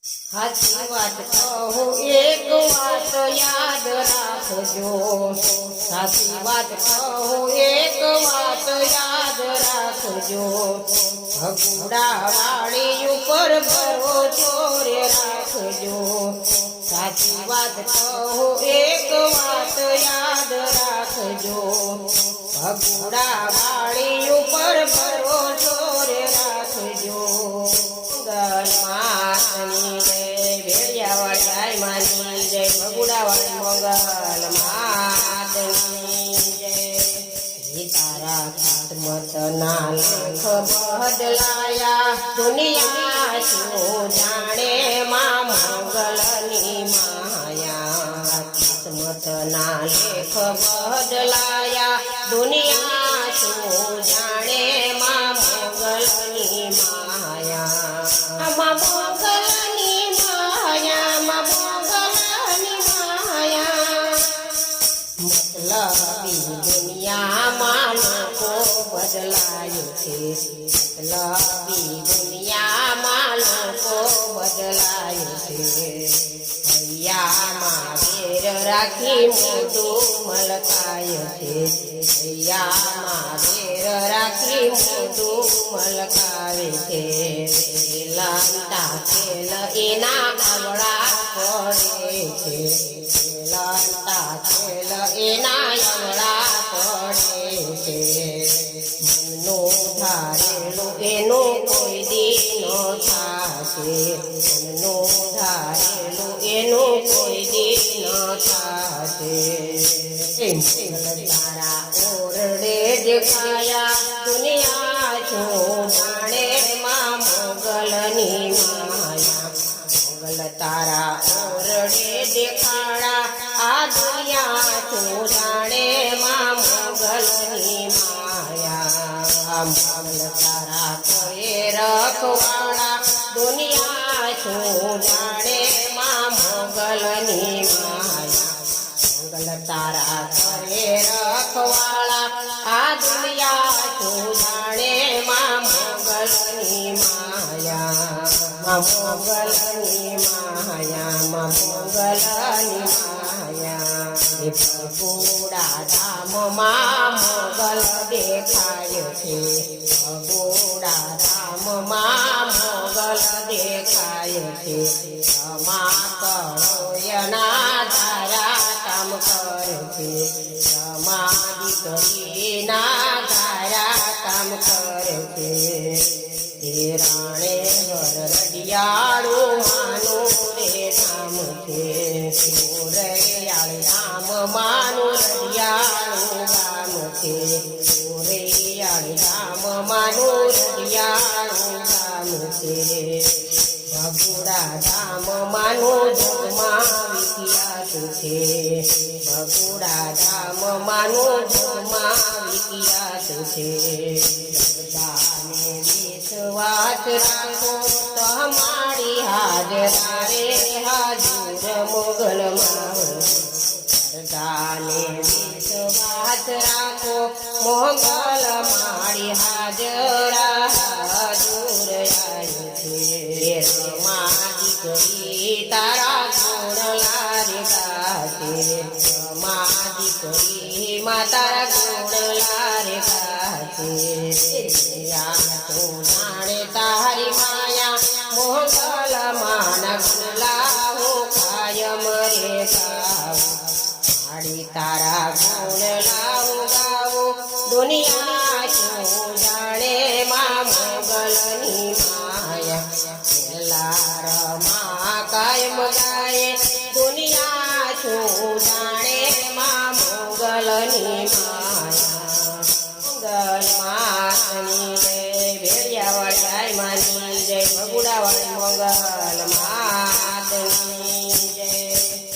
સાચી વાત કહું એક વાત યાદ રાખજો, સાચી વાત કહું એક વાત યાદ રાખજો, ભગુડા વાળી ઉપર ભરોસો રે રાખજો, સાચી વાત કહું એક વાત યાદ રાખજો, ભગુડા વાળી ઉપર ભરોસો રે રાખજો. માની જય ભેળિયાવાળી માની જય ભગુડાવાળી મંગલ માતની જય. તારા કિસ્મતના લેખ બદલાયા દુનિયા શું જાણે માં મંગલની માયા, કિસ્મતના લેખ બદલાયા દુનિયા શું જાણે માં મંગલની માયા, માં મંગલની માયા, માં મંગલની માયા. મતલબી દુનિયામાં લોકો બદલાય છે, મતલબી દુનિયામાં લોકો બદલાય છે, હૈયામાં વેર રાખી મોઢું મલકાય છે, હૈયામાં વેર રાખી મોઢું મલકાવે છે, લંતા તેલ એના આવડા પડે છે, લંતા તેલ એના આવડા પડે છે, મનનું ધારેલું એનું કોઈ દી ન થાશે, મનનું ધારેલું એનું કોઈ દી ન થાશે. તારા ઓરડે જ ખાયા દુનિયા શું જાણે માં મોગલની માયા, મોગલ તારા ઓરડે દેખાડા આ દુનિયા શું જાણે માં મોગલની માયા, મોગલ તારા કોએ રખવાડા દુનિયા શું જાણે માં મોગલની માયા, મોગલ તારા ઘરે રખવાળા આ દુનિયા શું જાણે માં મોગલની માયા, માં મોગલની માયા, માં મોગલની માયા. ભગુડા ધામમાં મોગલ દેખાય છે, ભગુડા ધામમાં મોગલ દેખાય છે, માતરોયના ધારા કામ કરે છે, દીકરીના ધારા કામ કરે છે, એ રાણે હર રડિયાળું માનું રે ધામ છે, રૈયાળી ધામ માનું રડિયાળું ગામ છે, રૈયાળી ધામ માનું રડિયાળું ગામ છે, ભગુડા ધામ માનું જગમાં વિખ્યાત છે, ભગુડા ધામ માનું જગમાં વિખ્યાત છે. બધાને વિશ્વાસ રાખો તમારી હાજરા રે હાજર મોગલમાં, બધાને વિશ્વાસ રાખો મોગલ મારી હાજરા હાજર આવી છે, દીકરી તારા ગુણ લારે ગાશે, દીકરી માં તારા ગુણ લારે ગાશે, તું જાણે તારી માયા મોગલ માના ગુલા હું કાયમ રે ગાવું, મારી તારા ગુણ લાવું ગાવું દુનિયા શું જાણે માં મોગલની માયા, કાયમ ગાય દુનિયા શું જાણે માં મોગલની માયા. મંગલ માતની જય ભેળિયાવાળી માની જય ભગુડાવાળી મંગલ